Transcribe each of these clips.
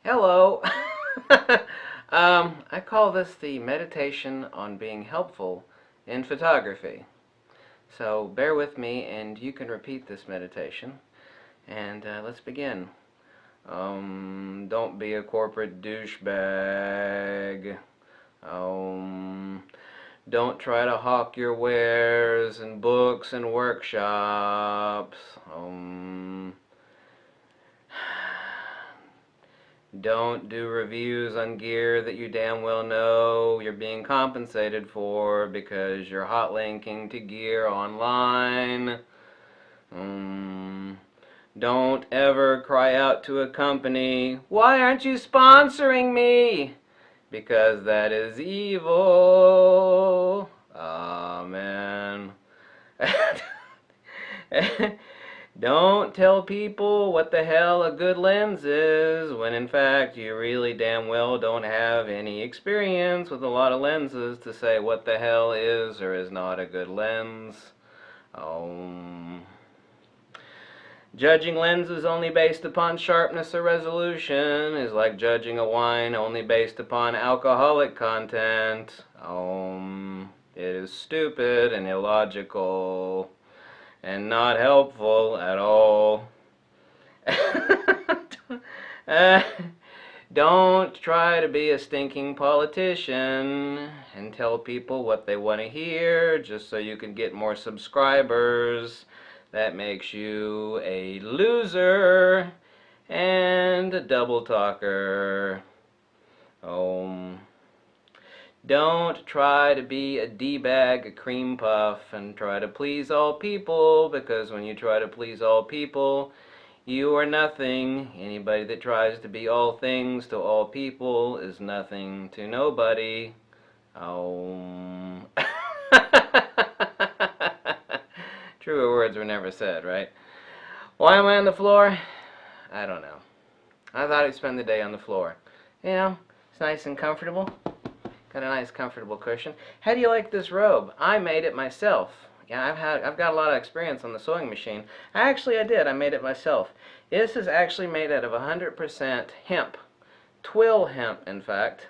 Hello. I call this the meditation on being helpful in photography. So bear with me and you can repeat this meditation. And let's begin. Don't be a corporate douchebag. Don't try to hawk your wares and books and workshops. Don't do reviews on gear that you damn well know you're being compensated for because you're hot linking to gear online. Don't ever cry out to a company, "Why aren't you sponsoring me?" Because that is evil. Amen. Don't tell people what the hell a good lens is when in fact you really damn well don't have any experience with a lot of lenses to say what the hell is or is not a good lens. Judging lenses only based upon sharpness or resolution is like judging a wine only based upon alcoholic content. It is stupid and illogical and not helpful at all. Don't try to be a stinking politician and tell people what they want to hear just so you can get more subscribers. That makes you a loser and a double talker. Don't try to be a D-bag, a cream puff, and try to please all people, because when you try to please all people, you are nothing. Anybody that tries to be all things to all people is nothing to nobody. Truer words were never said, right? Why am I on the floor? I don't know. I thought I'd spend the day on the floor. You know, it's nice and comfortable. Got a nice comfortable cushion. How do you like this robe? I made it myself. Yeah, I've got a lot of experience on the sewing machine. I did. I made it myself. This is actually made out of 100% hemp. Twill hemp, in fact.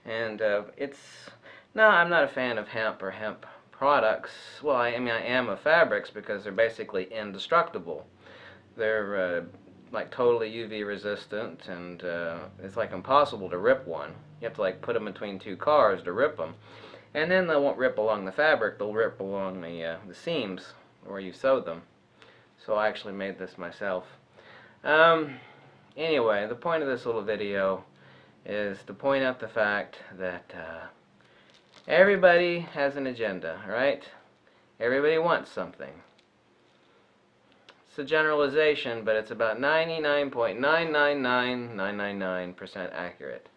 And no, I'm not a fan of hemp or hemp products. Well, I am of fabrics because they're basically indestructible. They're like totally UV resistant, and it's like impossible to rip one. You have to like put them between two cars to rip them, and then they won't rip along the fabric. They'll rip along the seams where you sewed them. So I actually made this myself. Anyway, the point of this little video is to point out the fact that everybody has an agenda, right? Everybody wants something. It's a generalization, but it's about 99.999999% accurate.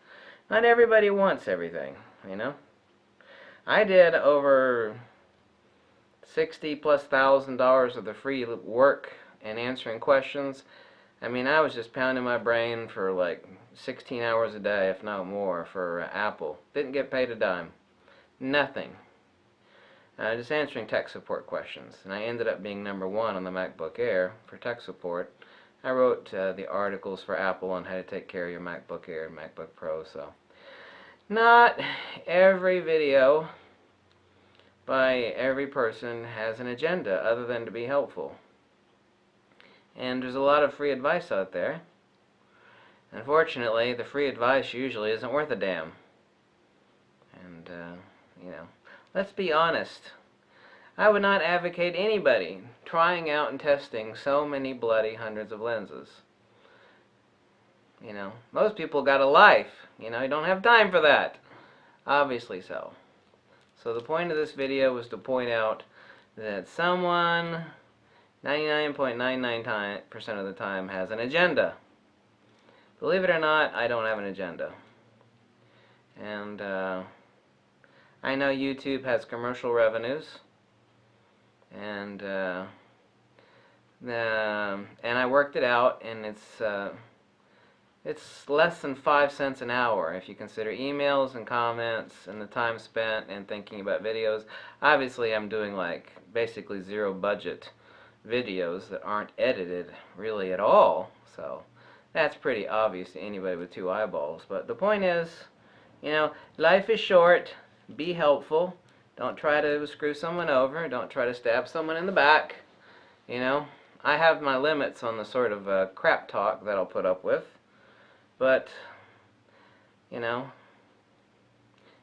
Not everybody wants everything, you know? I did over $60,000+ of the free work and answering questions. I mean, I was just pounding my brain for like 16 hours a day, if not more, for Apple. Didn't get paid a dime. Nothing. Just answering tech support questions. And I ended up being #1 on the MacBook Air for tech support. I wrote the articles for Apple on how to take care of your MacBook Air and MacBook Pro, so. Not every video by every person has an agenda other than to be helpful. And there's a lot of free advice out there. Unfortunately, the free advice usually isn't worth a damn. And, you know, let's be honest. I would not advocate anybody trying out and testing so many bloody hundreds of lenses. You know, most people got a life. You know, you don't have time for that. Obviously so. So the point of this video was to point out that someone 99.99% of the time has an agenda. Believe it or not, I don't have an agenda. And I know YouTube has commercial revenues, and I worked it out, and it's less than 5 cents an hour if you consider emails and comments and the time spent and thinking about videos. Obviously, I'm doing like basically zero budget videos that aren't edited really at all, so That's pretty obvious to anybody with two eyeballs. But the point is, life is short. Be helpful. Don't try to screw someone over. Don't try to stab someone in the back. I have my limits on the sort of crap talk that I'll put up with. But,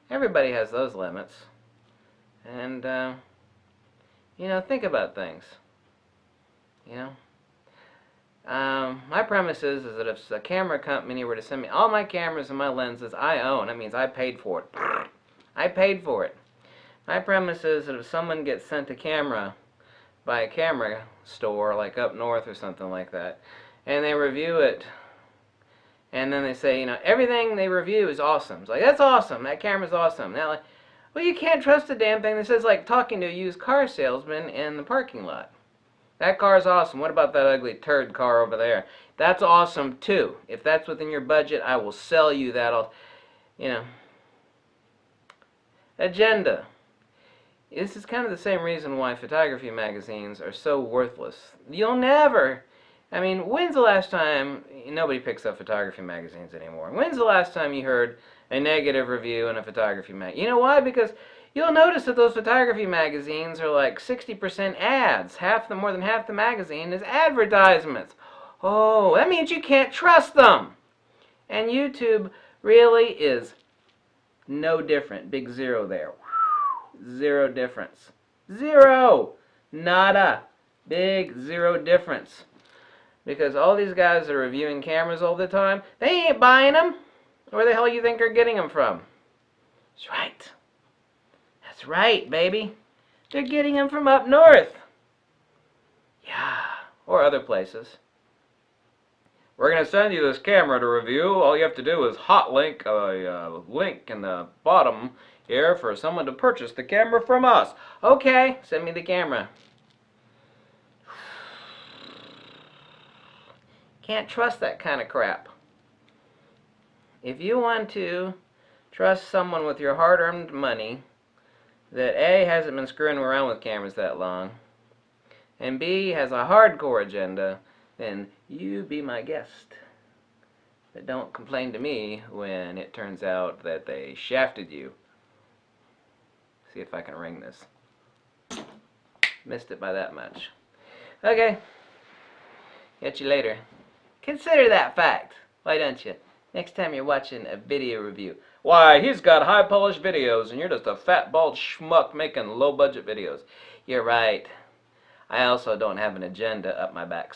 everybody has those limits. And, think about things. My premise is that if a camera company were to send me all my cameras and my lenses I own, that means I paid for it. I paid for it. My premise is that if someone gets sent a camera by a camera store, like up north or something like that, and they review it, and then they say, everything they review is awesome. It's like, that's awesome. That camera's awesome. Now, like, well, you can't trust a damn thing. This is like talking to a used car salesman in the parking lot. That car's awesome. What about that ugly turd car over there? That's awesome too. If that's within your budget, I will sell you that. Agenda. This is kind of the same reason why photography magazines are so worthless. You'll never... when's the last time... Nobody picks up photography magazines anymore. When's the last time you heard a negative review in a photography magazine? You know why? Because you'll notice that those photography magazines are like 60% ads. More than half the magazine is advertisements. Oh, that means you can't trust them. And YouTube really is no different. Big zero there. Zero difference. Zero! Nada. Big zero difference. Because all these guys are reviewing cameras all the time, they ain't buying them. Where the hell you think they're getting them from? That's right. That's right, baby. They're getting them from up north. Yeah. Or other places. We're going to send you this camera to review. All you have to do is hot link a link in the bottom here for someone to purchase the camera from us. Okay, send me the camera. Can't trust that kind of crap. If you want to trust someone with your hard-earned money that A, hasn't been screwing around with cameras that long, and B, has a hardcore agenda, then you be my guest. But don't complain to me when it turns out that they shafted you. See if I can ring this. Missed it by that much. Okay. Catch you later. Consider that fact. Why don't you? Next time you're watching a video review. Why, he's got high-polished videos, and you're just a fat, bald schmuck making low-budget videos. You're right. I also don't have an agenda up my backside.